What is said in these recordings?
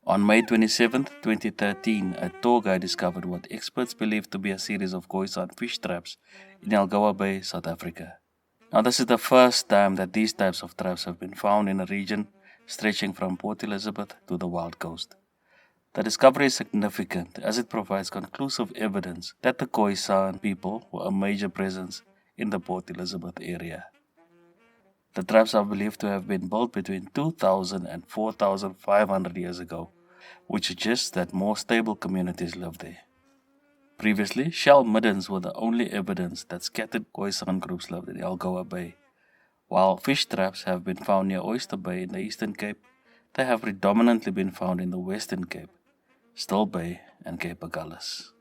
On May 27, 2013, a tour guide discovered what experts believe to be a series of Khoisan fish traps in Algoa Bay, South Africa. Now, this is the first time that these types of traps have been found in a region stretching from Port Elizabeth to the Wild Coast. The discovery is significant as it provides conclusive evidence that the Khoisan people were a major presence in the Port Elizabeth area. The traps are believed to have been built between 2000 and 4500 years ago, which suggests that more stable communities lived there. Previously, shell middens were the only evidence that scattered Khoisan groups lived in Algoa Bay. While fish traps have been found near Oyster Bay in the Eastern Cape, they have predominantly been found in the Western Cape, Still Bay, and Cape Agulhas.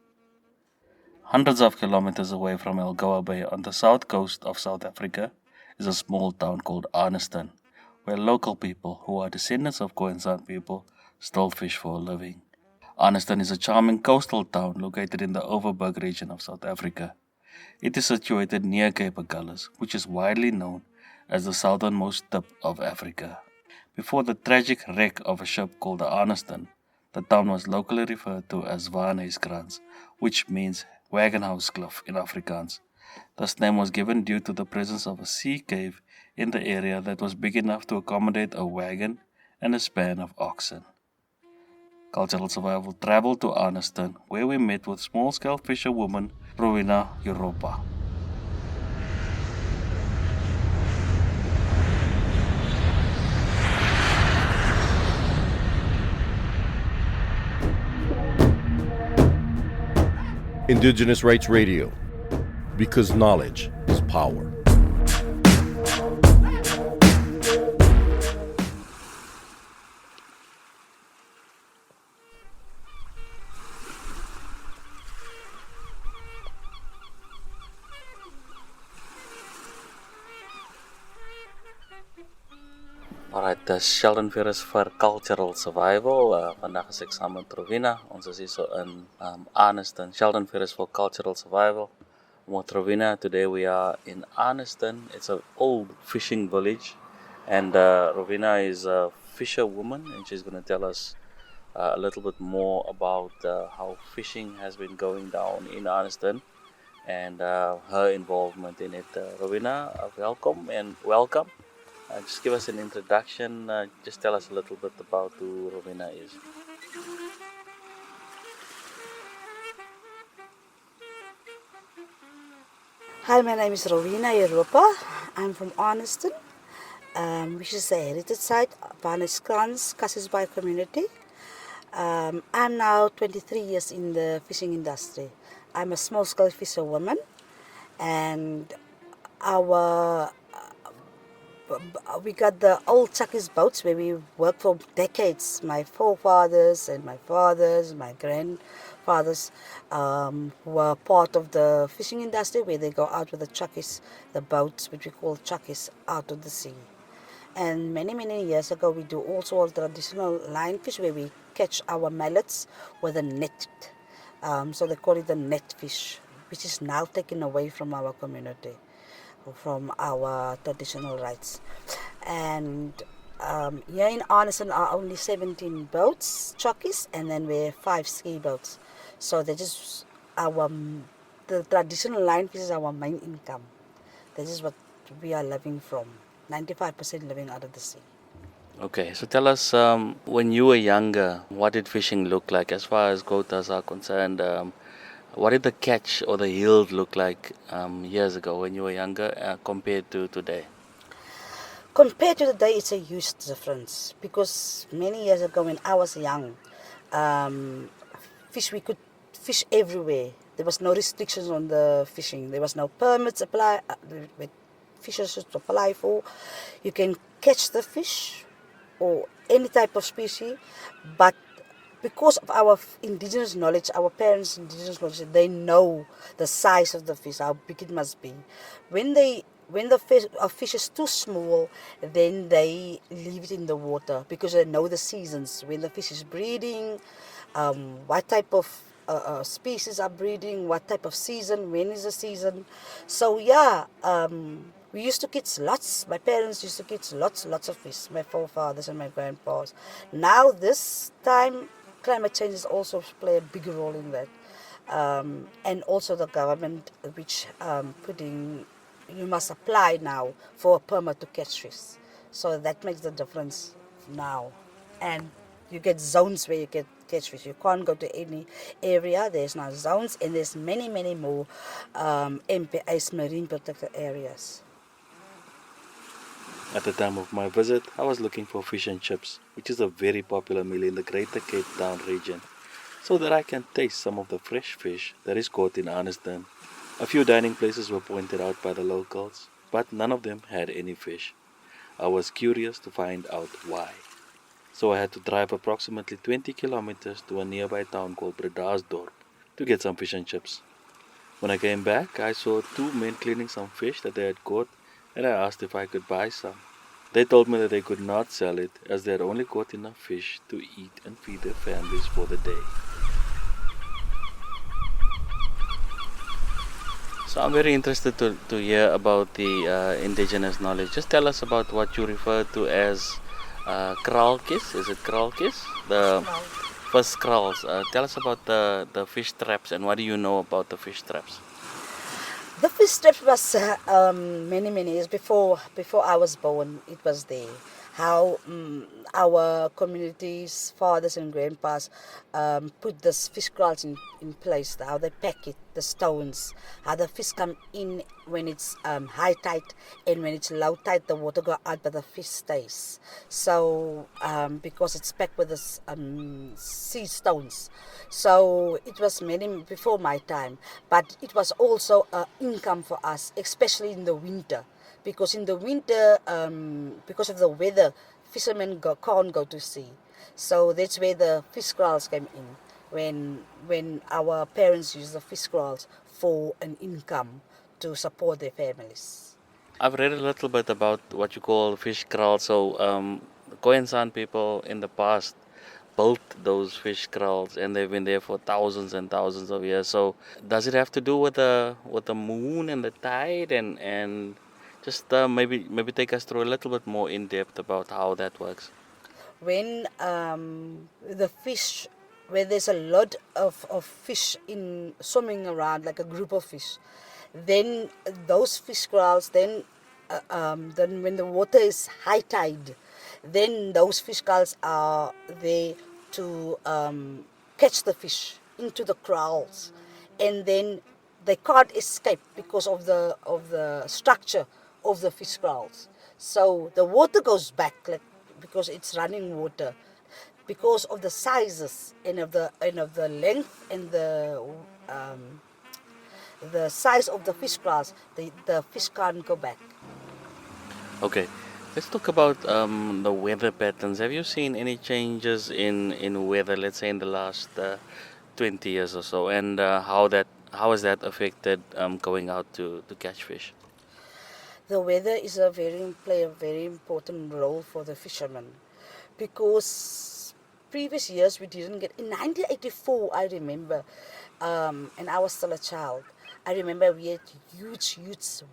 Hundreds of kilometers away from Algoa Bay on the south coast of South Africa is a small town called Arniston, where local people who are descendants of Khoi and San people still fish for a living. Arniston is a charming coastal town located in the Overberg region of South Africa. It is situated near Cape Agulhas, which is widely known as the southernmost tip of Africa. Before the tragic wreck of a ship called the Arniston, the town was locally referred to as Waarneeskrans, which means wagon house cliff in Afrikaans. This name was given due to the presence of a sea cave in the area that was big enough to accommodate a wagon and a span of oxen. Cultural Survival traveled to Arniston, where we met with small-scale fisherwoman Rowina Europa. Indigenous Rights Radio, because knowledge is power. Alright, dis Shaldon Ferris vir Cultural Survival. Vandag is ek saam met Rowina. Ons is hier so in Arniston. Shaldon Ferris for Cultural Survival. With Rowina, today we are in Arniston. It's an old fishing village. And Rowina is a fisherwoman, and she's going to tell us a little bit more about how fishing has been going down in Arniston and her involvement in it. Rowina, welcome. Just give us an introduction. Just tell us a little bit about who Rowina is. Hi, my name is Rowina Europa. I'm from Arniston, which is a heritage site of Waarneeskrans community. I'm now 23 years in the fishing industry. I'm a small-scale fisherwoman, and we got the old Chuckies boats where we worked for decades. My forefathers and my fathers, my grandfathers were part of the fishing industry where they go out with the Chuckies, the boats which we call Chuckies, out of the sea. And many years ago we do also a traditional line fish where we catch our mallets with a net. So they call it the net fish, which is now taken away from our community, from our traditional rights. And here in Arniston are only 17 boats, chockies, and then we have 5 ski boats. So they just the traditional line fish is our main income. This is what we are living from. 95% living out of the sea. Okay, so tell us, when you were younger, what did fishing look like as far as quotas are concerned? What did the catch or the yield look like years ago when you were younger compared to today? Compared to today, it's a huge difference, because many years ago when I was young, we could fish everywhere. There was no restrictions on the fishing. There was no permits apply with fishers to apply for. You can catch the fish or any type of species, but because of our indigenous knowledge, our parents' indigenous knowledge, they know the size of the fish, how big it must be. When the fish is too small, then they leave it in the water because they know the seasons, when the fish is breeding, what type of species are breeding, what type of season, when is the season. So yeah, We used to catch lots. My parents used to catch lots of fish. My forefathers and my grandpas. Now this time, climate change is also play a big role in that, and also the government, which putting you must apply now for a permit to catch fish. So that makes the difference now, and you get zones where you get catch fish. You can't go to any area. There's now zones, and there's many more MPAs, marine protected areas. At the time of my visit, I was looking for fish and chips, which is a very popular meal in the Greater Cape Town region, so that I can taste some of the fresh fish that is caught in Arniston. A few dining places were pointed out by the locals, but none of them had any fish. I was curious to find out why. So I had to drive approximately 20 kilometers to a nearby town called Bredasdorp to get some fish and chips. When I came back, I saw two men cleaning some fish that they had caught, and I asked if I could buy some. They told me that they could not sell it as they had only caught enough fish to eat and feed their families for the day. So I'm very interested to hear about the indigenous knowledge. Just tell us about what you refer to as kraaltjies. Is it kraaltjies? The first kraals. Tell us about the fish traps and what do you know about the fish traps? The fish trap was many years before I was born. It was there. How our communities, fathers and grandpas, put this fish kraals in place. How they pack it, the stones. How the fish come in when it's high tide, and when it's low tide, the water go out, but the fish stays. So because it's packed with this sea stones. So it was many before my time, but it was also an income for us, especially in the winter, because in the winter, because of the weather, fishermen can't go to sea. So that's where the fish kraals came in. When our parents used the fish kraals for an income to support their families. I've read a little bit about what you call fish kraal. So the Khoi and San people in the past built those fish kraals and they've been there for thousands and thousands of years. So does it have to do with the moon and the tide and just maybe take us through a little bit more in depth about how that works? When the fish, where there's a lot of fish in swimming around, like a group of fish, then those fish kraals, then when the water is high tide, then those fish kraals are there to catch the fish into the kraals, and then they can't escape because of the structure of the fish kraals. So the water goes back, like, because it's running water, because of the sizes and of the length and the size of the fish kraals, the fish can't go back. Okay, let's talk about the weather patterns. Have you seen any changes in weather, let's say in the last 20 years or so, and how has that affected going out to catch fish? The weather is play a very important role for the fishermen, because previous years we didn't get. In 1984, I remember, and I was still a child. I remember we had huge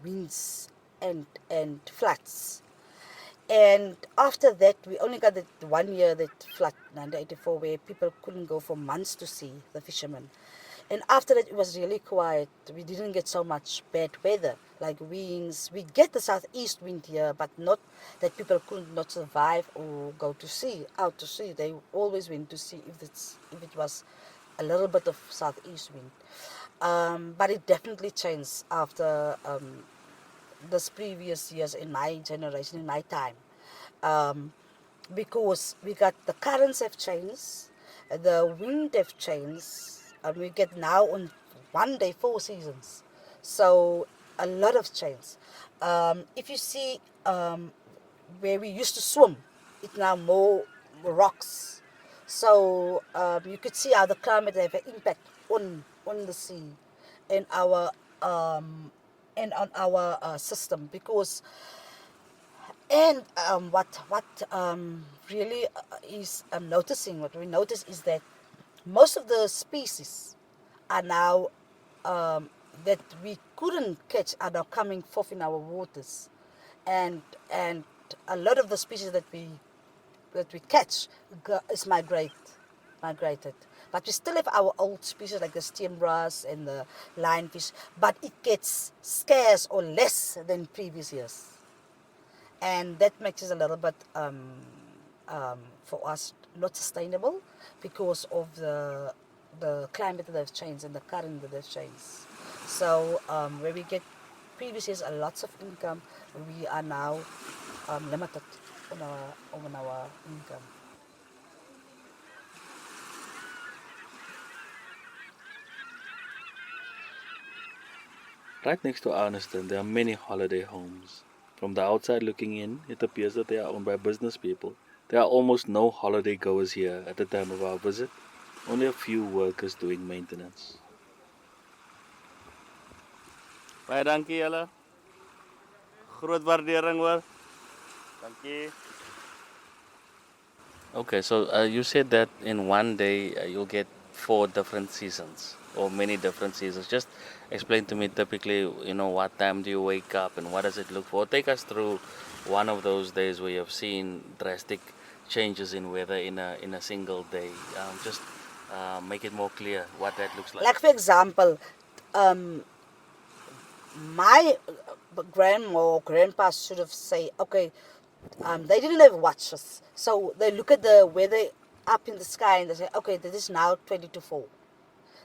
winds and floods. And after that, we only got that 1 year, that flood, 1984, where people couldn't go for months to see the fishermen. And after that, it was really quiet. We didn't get so much bad weather, like winds. We get the southeast wind here, but not that people could not survive or go to sea, out to sea. They always went to sea if it was a little bit of southeast wind. But it definitely changed after this previous years in my generation, in my time, um, because we got the currents have changed, the wind have changed, and we get now on one day 4 seasons. So a lot of change. If you see where we used to swim, it's now more rocks. So you could see how the climate have an impact on the sea and our on our system, because what really is noticing, what we notice is that most of the species are now that we couldn't catch are now coming forth in our waters, and a lot of the species that we catch is migrated. But we still have our old species like the steenbras and the lionfish, but it gets scarce or less than previous years. And that makes it a little bit, for us, not sustainable because of the climate that have changed and the current that have changed. So where we get previous years lots of income, we are now limited on our income. Right next to Arniston, there are many holiday homes. From the outside looking in, it appears that they are owned by business people. There are almost no holiday goers here at the time of our visit, only a few workers doing maintenance. Baie dankie julle. Groot waardering hoor. Dankie. Okay, so you said that in one day you'll get 4 different seasons or many different seasons. Just explain to me typically, what time do you wake up and what does it look for? Take us through one of those days where you've seen drastic changes in weather in a single day. Just make it more clear what that looks like. Like for example, my grandma or grandpa should have said, okay, they didn't have watches, so they look at the weather up in the sky and they say, okay, this is now 20 to 4.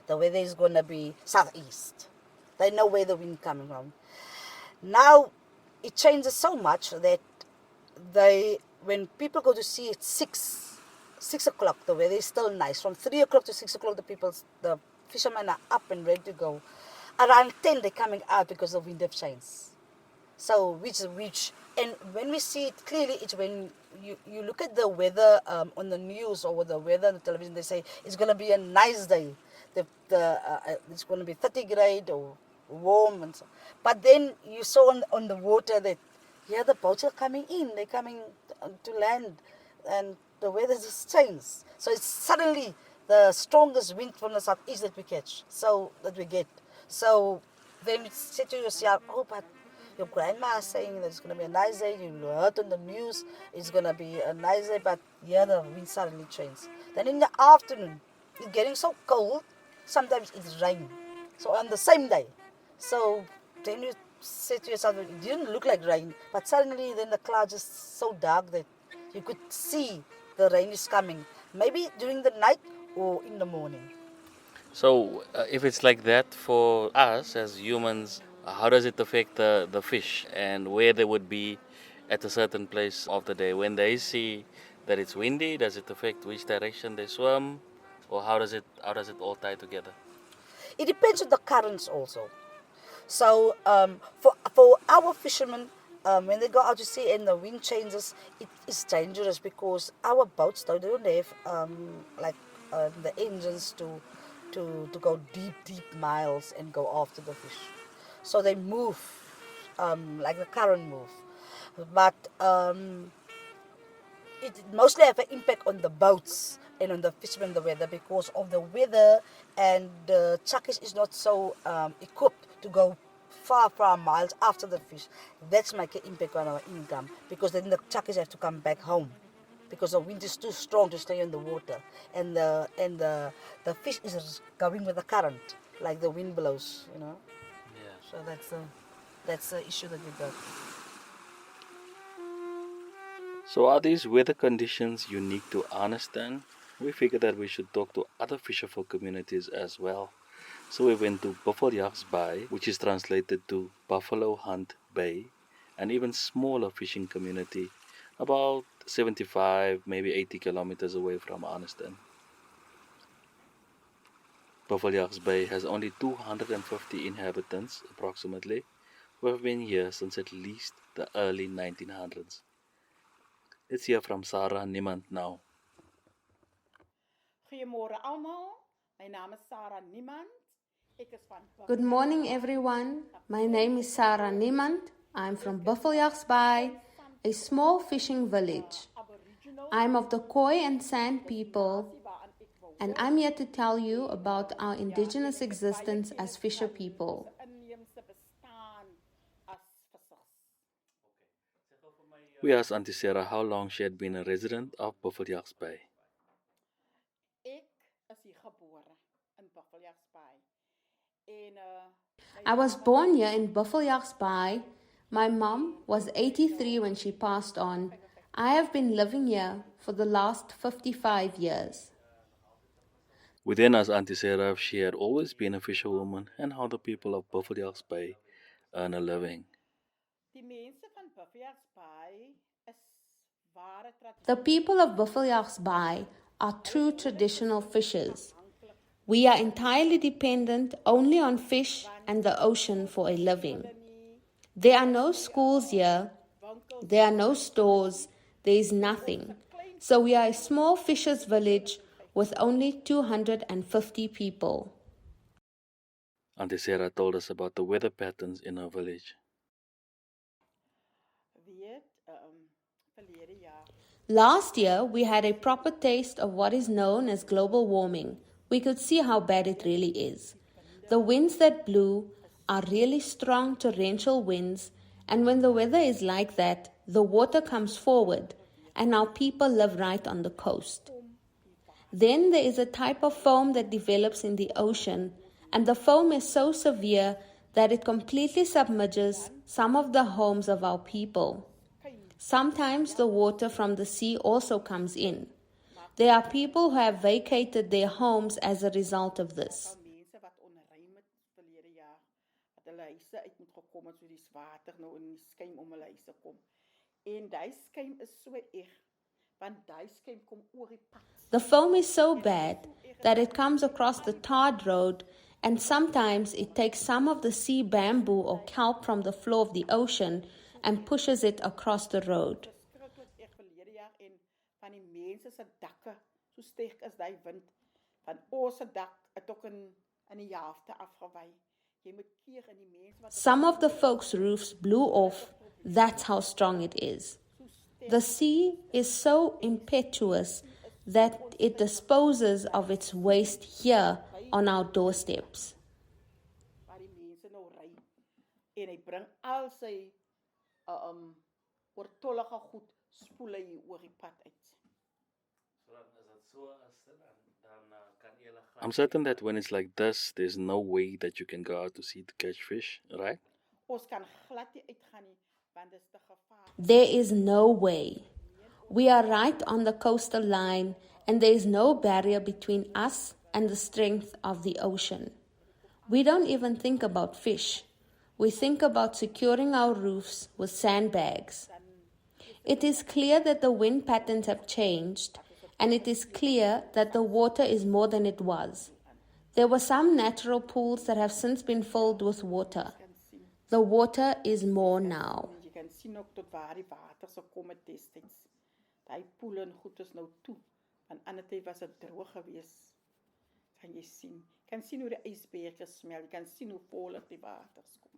The weather is going to be southeast. They know where the wind coming from. Now it changes so much that when people go to sea at 6 o'clock, the weather is still nice. From 3 o'clock to 6 o'clock, the fishermen are up and ready to go. Around 10, they're coming out because the wind have changed. So and when we see it clearly, it's when you look at the weather on the news or the weather on the television. They say it's going to be a nice day. It's going to be 30 grade or warm and so. But then you saw on the water that the boats are coming in. They're coming to land, and the weather just changed. So it's suddenly the strongest wind from the southeast that we catch. So that we get. So then you say to yourself, oh, but your grandma is saying that it's going to be a nice day. You heard on the news it's going to be a nice day, but the wind suddenly changed. Then in the afternoon, it's getting so cold, sometimes it's raining. So on the same day. So then you say to yourself, it didn't look like rain, but suddenly then the clouds is so dark that you could see the rain is coming. Maybe during the night or in the morning. So if it's like that for us as humans, how does it affect the fish and where they would be at a certain place of the day? When they see that it's windy, does it affect which direction they swim, or how does it all tie together? It depends on the currents also. So for our fishermen, when they go out to sea and the wind changes, it is dangerous because our boats they don't have the engines to go deep miles and go after the fish. So they move like the current move. But it mostly have an impact on the boats and on the fishermen, the weather, because of the weather, and the chakis is not so equipped to go far miles after the fish. That's make an impact on our income, because then the chakis have to come back home because the wind is too strong to stay in the water, and the fish is going with the current, like the wind blows, Yeah. So that's the issue that we got. So are these weather conditions unique to Arniston? We figured that we should talk to other fisherfolk communities as well. So we went to Buffeljagsbaai, which is translated to Buffalo Hunt Bay, an even smaller fishing community, about 75, maybe 80 kilometers away from Arniston. Buffeljagsbaai has only 250 inhabitants, approximately, who have been here since at least the early 1900s. Let's hear from Sarah Niemand now. Goedemorgen allemaal. Mijn naam is Sarah Niemand. Good morning, everyone. My name is Sarah Niemand. I'm from Buffeljagsbaai, a small fishing village. I'm of the Khoi and San people, and I'm here to tell you about our indigenous existence as fisher people. We asked Auntie Sarah how long she had been a resident of Buffeljagsbaai. Ik is hier gebore in Buffeljagsbaai. En I was born here in Buffeljagsbaai. My mom was 83 when she passed on. I have been living here for the last 55 years. We then asked Auntie Sarah if she had always been a fisherwoman and how the people of Buffeljagsbaai earn a living. die mense van Buffeljagsbaai is ware The people of Buffeljagsbaai are true traditional fishers. We are entirely dependent only on fish and the ocean for a living. There are no schools here, there are no stores, there is nothing. So we are a small fishers' village with only 250 people. Auntie Sarah told us about the weather patterns in her village. verlede jaar. Last year, we had a proper taste of what is known as global warming. We could see how bad it really is. The winds that blew are really strong torrential winds, and when the weather is like that, the water comes forward, and our people live right on the coast. Then there is a type of foam that develops in the ocean, and the foam is so severe that it completely submerges some of the homes of our people. Sometimes the water from the sea also comes in. There are people who have vacated their homes as a result of this. Mense wat onrein het verlede jaar wat hulle huise uit moet gekom het, so die water nou in die skuim om hulle huise kom. En daai skuim is so erg, want daai skuim kom oor die pad. The foam is so bad that it comes across the tarred road, and sometimes it takes some of the sea bamboo or kelp from the floor of the ocean and pushes it across the road. Skrikkelik erg verlede jaar en van die mense se dakke, so sterk is daai wind, van ons se dak het ook in die helfte afgewy. Jy moet keer in die mense wat Some of the folks' roofs blew off. That's how strong it is. The sea is so impetuous that it disposes of its waste here on our doorsteps. waar die mense nou ry. En hy bring al sy oortollige goed spoel hy oor die pad uit. I'm certain that when it's like this, there's no way that you can go out to sea to catch fish, right? Ons kan glad nie uitgaan nie, want dit is te gevaarlik. There is no way. We are right on the coastal line, and there is no barrier between us and the strength of the ocean. We don't even think about fish. We think about securing our roofs with sandbags. It is clear that the wind patterns have changed, and it is clear that the water is more than it was. There were some natural pools that have since been filled with water. The water is more now. Jy kan sien ook tot waar die water so kom het destyds. Daai poele en goed is nou toe. Want ander tyd was dit droog gewees. Kan jy sien? Kan sien hoe die ysberge smel. Jy kan sien hoe vol die water kom.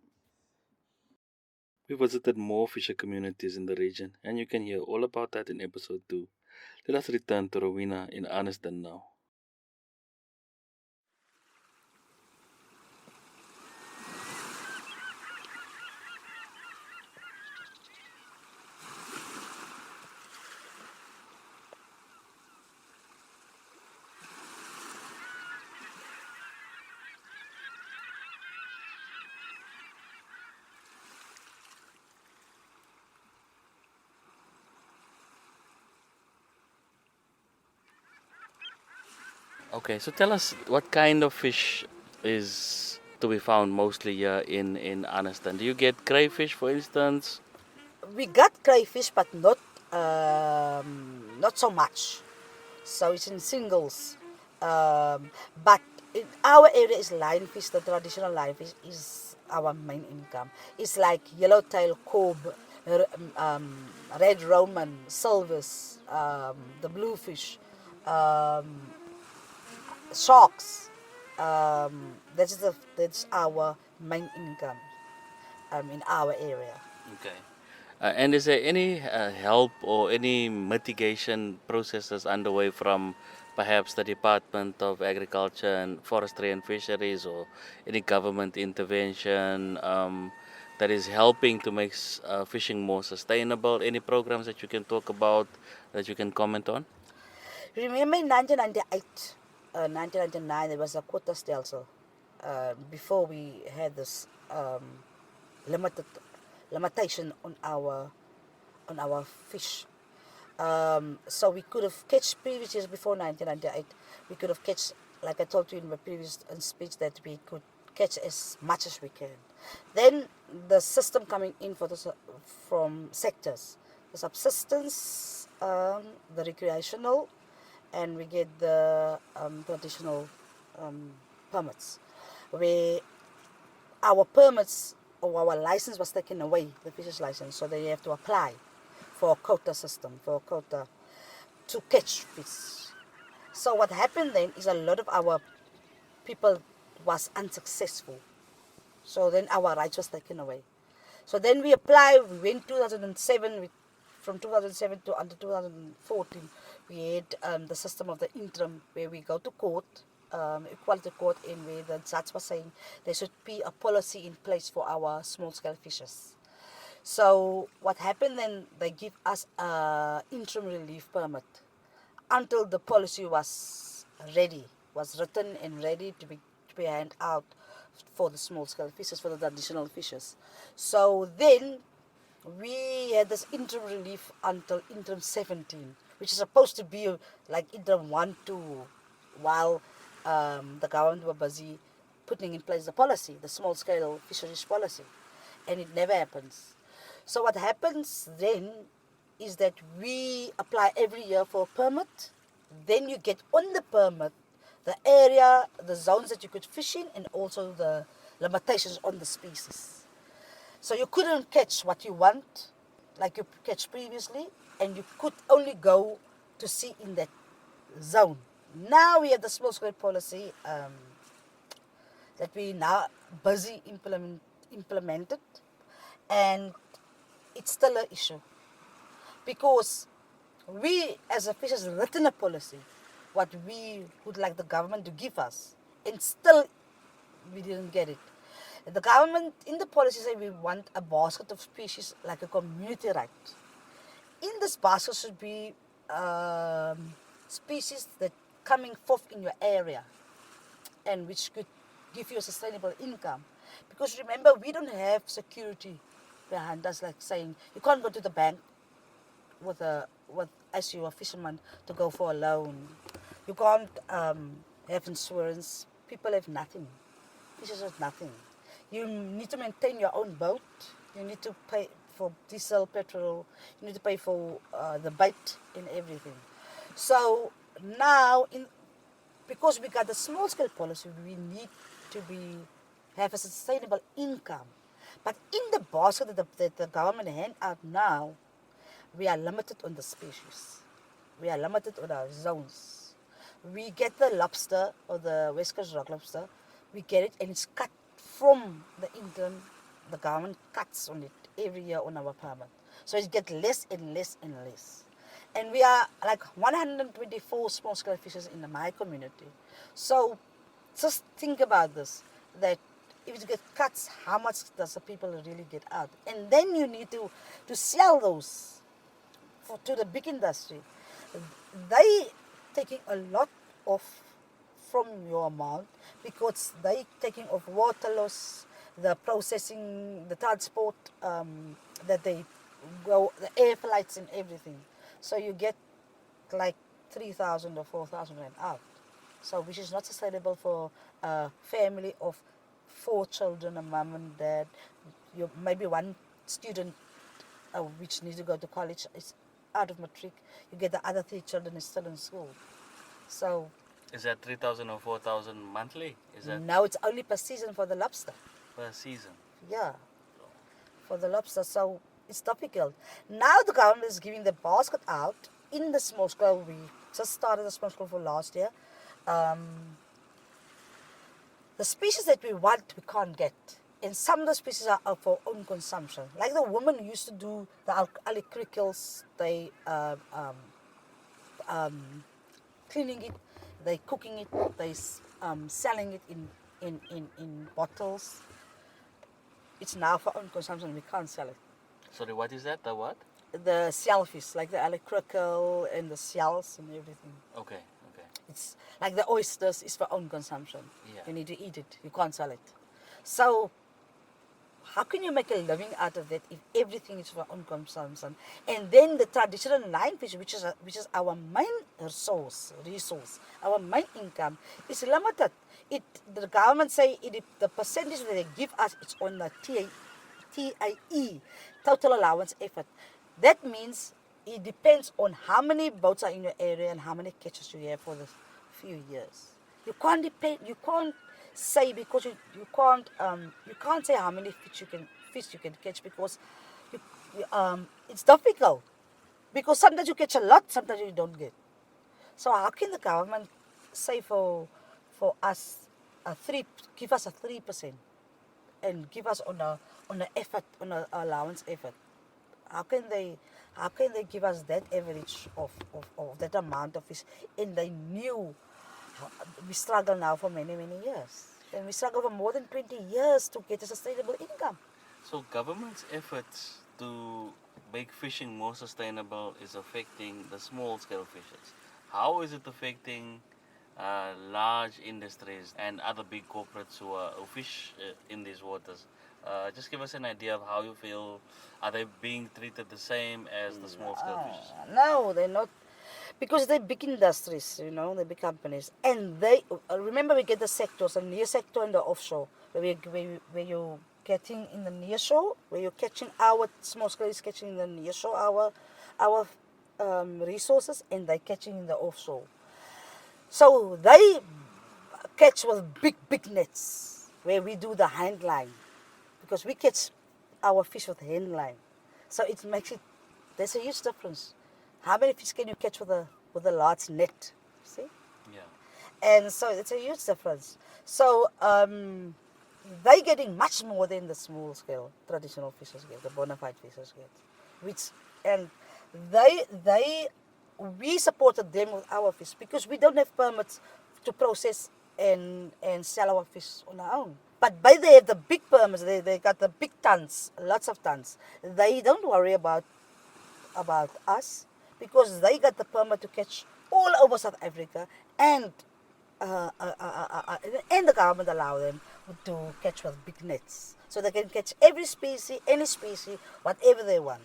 We visited more fisher communities in the region, and you can hear all about that in episode 2. Let us return to Rowina in Arniston now. Okay, so tell us what kind of fish is to be found mostly here in Arniston. Do you get crayfish, for instance? We got crayfish, but not so much. So it's in singles. But in our area is lionfish. The traditional lionfish is our main income. It's like yellowtail cob, red Roman, silvers, the bluefish, sharks. That's our main income in our area. Okay. And is there any help or any mitigation processes underway from perhaps the Department of Agriculture and Forestry and Fisheries, or any government intervention that is helping to make fishing more sustainable? Any programs that you can talk about, that you can comment on? Remember in 1998, 1999, there was a quota stelsel. Before we had this limitation on our fish. So we could have catch previous years before 1998. We could have catch, like I told you in my previous speech, that we could catch as much as we can. Then the system coming in for from sectors, the subsistence, the recreational, and we get the traditional permits, where our permits or our license was taken away, the fisher's license, so they have to apply for a quota system, for a quota to catch fish. So what happened then is a lot of our people was unsuccessful. So then our rights was taken away. So then we applied, we went 2007, from 2007 to under 2014, we had the system of the interim, where we go to court, equality court, and where the judge was saying there should be a policy in place for our small-scale fishers. So what happened then, they give us a interim relief permit until the policy was ready, was written and ready to be handed out for the small-scale fishers, for the traditional fishers. So then we had this interim relief until interim 17, which is supposed to be like interim 1, 2, while the government were busy putting in place the policy, the small-scale fisheries policy, and it never happens. So what happens then is that we apply every year for a permit. Then you get on the permit the area, the zones that you could fish in, and also the limitations on the species. So you couldn't catch what you want, like you catch previously, and you could only go to sea in that zone. Now we have the small-scale policy that we now busy implemented, and it's still an issue, because we as a fishers written a policy what we would like the government to give us, and still we didn't get it. The government in the policy say we want a basket of species, like a community right. In this basket should be species that coming forth in your area and which could give you a sustainable income. Because remember, we don't have security behind us, like saying you can't go to the bank as you're a fisherman to go for a loan. You can't have insurance. People have nothing. Fishers have nothing. You need to maintain your own boat. You need to pay for diesel, petrol. You need to pay for the bait and everything. So now, because we got the small-scale policy, we need to have a sustainable income. But in the basket that the government hand out now, we are limited on the species. We are limited on our zones. We get the lobster, or the West Coast rock lobster, we get it, and it's cut from the interim. The government cuts on it every year on our permit. So it gets less and less and less. And we are like 124 small-scale fishers in my community. So just think about this, that if it gets cuts, how much does the people really get out? And then you need to sell those to the big industry. They taking a lot off from your amount, because they taking off water loss, the processing, the transport, that they go, the air flights and everything. So you get like 3,000 or 4,000 rand out. So which is not sustainable for a family of 4 children, a mom and dad. You maybe one student which needs to go to college is out of matric. You get the other 3 children is still in school. So is that 3,000 or 4,000 monthly? Is that now it's only per season for the lobster. per season? Yeah, for the lobster. So it's difficult. Now the government is giving the basket out in the small scale. We just started the small scale for last year. The species that we want, we can't get. And some of the species are out for own consumption. Like the women who used to do the alicricals, they cleaning it, they cooking it, they selling it in bottles. it's now for own consumption. We can't sell it. Sorry, what is that? The what? The shellfish, like the electrical and the shells and everything. Okay. It's like the oysters is for own consumption. Yeah. You need to eat it. You can't sell it. So how can you make a living out of that if everything is for own consumption? And then the traditional lionfish, which is our main resource, our main income, is limited. The government say the percentage that they give us is on the TAE, total allowance effort. That means it depends on how many boats are in your area and how many catches you have for the few years. You can't say because you can't say how many fish you can catch because it's difficult because sometimes you catch a lot, sometimes you don't get. So how can the government say for us give us a 3% and give us on a effort on a allowance effort? How can they give us that average of that amount of fish? And they knew we struggle now for many years, and we struggle for more than 20 years to get a sustainable income. So government's efforts to make fishing more sustainable is affecting the small-scale fishers. How is it affecting large industries and other big corporates who fish in these waters? Just give us an idea of how you feel. Are they being treated the same as the small-scale fishers? No, they're not. Because they're big industries, they're big companies. And they, remember we get the sectors, the near sector and the offshore, where you're getting in the near shore, where you're catching our small scale is catching in the near shore, our resources, and they're catching in the offshore. So they catch with big nets, where we do the hand line, because we catch our fish with hand line. So it makes it, there's a huge difference. How many fish can you catch with a large net? See? Yeah. And so it's a huge difference. So they're getting much more than the small scale traditional fishers get, the bona fide fishers get. And we supported them with our fish because we don't have permits to process and sell our fish on our own. But by they have the big permits, they got the big tons, lots of tons. They don't worry about us, because they got the permit to catch all over South Africa, and the government allow them to catch with big nets, so they can catch every species, any species, whatever they want.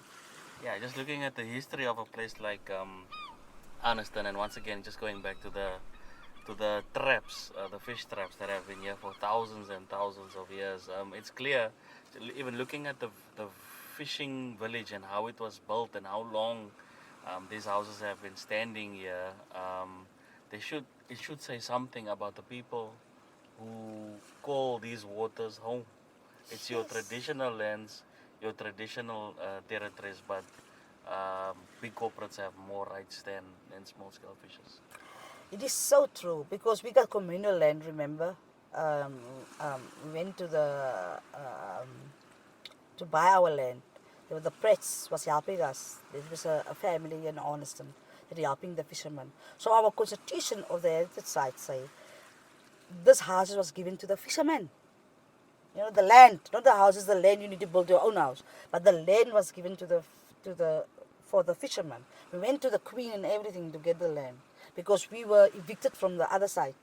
Yeah, just looking at the history of a place like Arniston, and once again, just going back to the traps, the fish traps that have been here for thousands and thousands of years. It's clear, even looking at the fishing village and how it was built and how long these houses have been standing here, it should say something about the people who call these waters home. It's your traditional lands, your traditional territories, but big corporates have more rights than small-scale fishers. It is so true, because we got communal land, remember? We went to to buy our land. The Pretz was helping us. There was a family in Arniston that helping the fishermen. So our constitution of the heritage site say this house was given to the fishermen. The land, not the houses, the land you need to build your own house, but the land was given for the fishermen. We went to the Queen and everything to get the land, because we were evicted from the other side,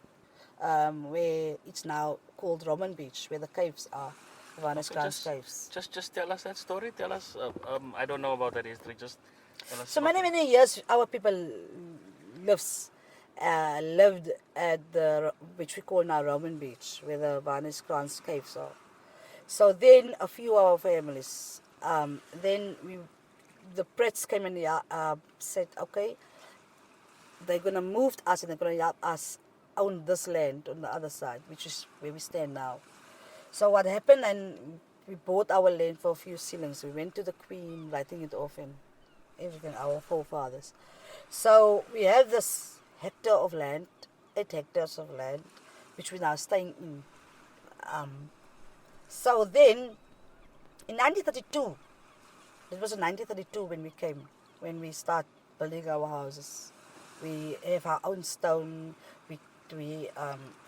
where it's now called Roman Beach, where the caves are. Caves. Just tell us that story. Tell us. I don't know about that history. Just tell us. So many years, our people lived at which we call now Roman Beach, where the Varnish caves are. So then a few of our families, then the Pretz came and said, okay, they're gonna move us and they're gonna help us own this land on the other side, which is where we stand now. So what happened, and we bought our land for a few shillings. We went to the Queen, writing it off and everything, our forefathers. So we have this 8 hectares of land, which we're now staying in. So then, in 1932, it was in 1932 when we came, when we start building our houses. We have our own stone. We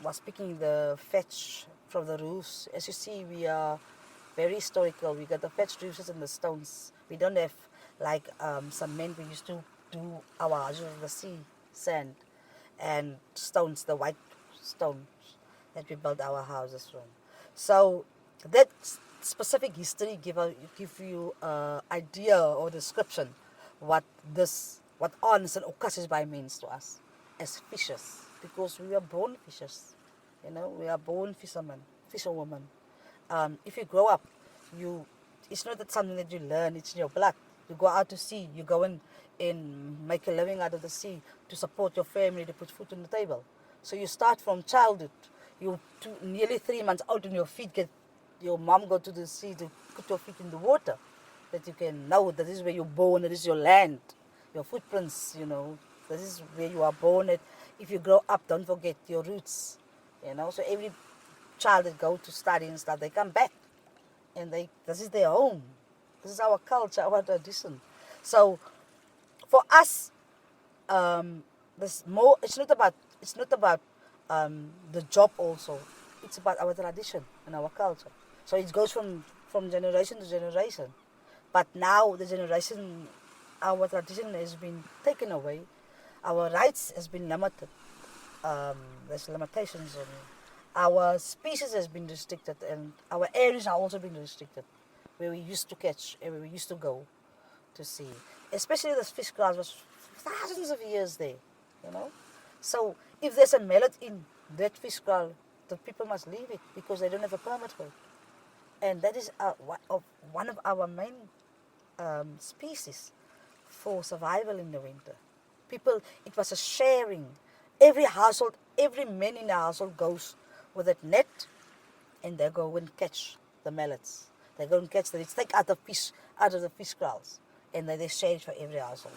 was picking the thatch from the roofs. As you see, we are very historical. We got the thatched roofs and the stones. We don't have like some men we used to do our houses of the sea, sand and stones, the white stones that we built our houses from. So that specific history give you idea or description what Arniston or Khoi means to us as fishers, because we are born fishers. We are born fishermen, fisherwoman. If you grow up, it's not that something that you learn, it's in your blood. You go out to sea, you go in and make a living out of the sea to support your family, to put food on the table. So you start from childhood. You nearly 3 months out on your feet, your mom go to the sea to put your feet in the water, that you can know that this is where you're born, that is your land, your footprints, this is where you are born. If you grow up, don't forget your roots, So every child that go to study and stuff, they come back, and this is their home. This is our culture, our tradition. So for us, there's more. It's not about the job also. It's about our tradition and our culture. So it goes from generation to generation. But now our tradition has been taken away. Our rights has been limited. There's limitations on it. Our species has been restricted, and our areas are also been restricted, where we used to catch and where we used to go to see. Especially this fish grass was thousands of years there, So if there's a mallet in that fish grass, the people must leave it because they don't have a permit for it. And that is one of our main species for survival in the winter. It was a sharing. Every household, every man in the household goes with a net, and they go and catch the mallets. They go and catch them. They take out the fish out of the fish kraals, and then they share it for every household.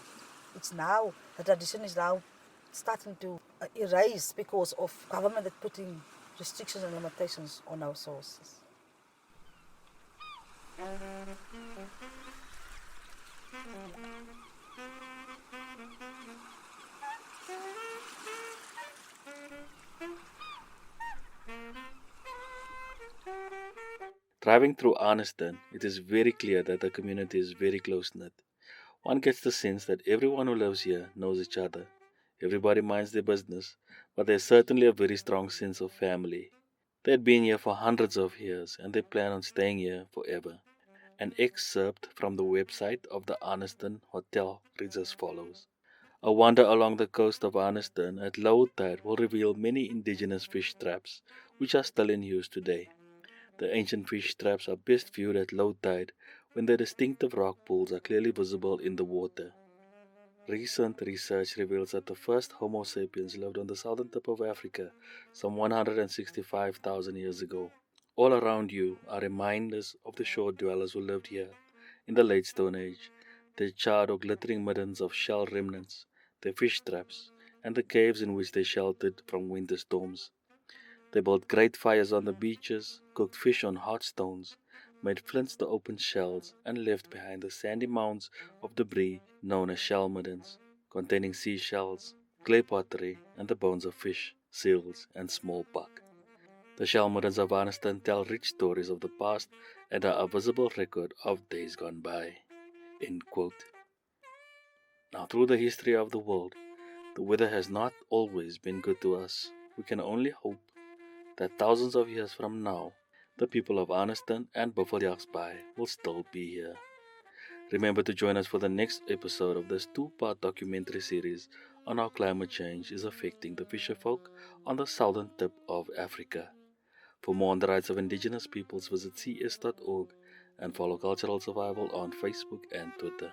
The tradition is now starting to erase because of government that putting restrictions and limitations on our sources. Driving through Arniston, it is very clear that the community is very close-knit. One gets the sense that everyone who lives here knows each other. Everybody minds their business, but there's certainly a very strong sense of family. They've been here for hundreds of years, and they plan on staying here forever. An excerpt from the website of the Arniston Hotel reads as follows. A wander along the coast of Arniston at low tide will reveal many indigenous fish traps, which are still in use today. The ancient fish traps are best viewed at low tide when the distinctive rock pools are clearly visible in the water. Recent research reveals that the first Homo sapiens lived on the southern tip of Africa some 165,000 years ago. All around you are reminders of the shore dwellers who lived here in the late Stone Age, their charred or glittering middens of shell remnants, their fish traps, and the caves in which they sheltered from winter storms. They built great fires on the beaches, cooked fish on hot stones, made flints to open shells, and left behind the sandy mounds of debris known as shell middens, containing seashells, clay pottery, and the bones of fish, seals, and small buck. The shell middens of Arniston tell rich stories of the past and are a visible record of days gone by. End quote. Now, through the history of the world, the weather has not always been good to us. We can only hope that thousands of years from now, the people of Arniston and Buffeljagsbaai will still be here. Remember to join us for the next episode of this 2-part documentary series on how climate change is affecting the fisherfolk on the southern tip of Africa. For more on the rights of Indigenous peoples, visit cs.org and follow Cultural Survival on Facebook and Twitter.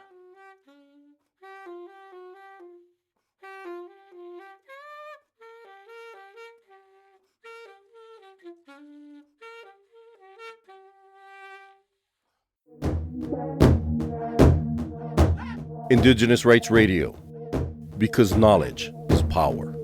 Indigenous Rights Radio, because knowledge is power.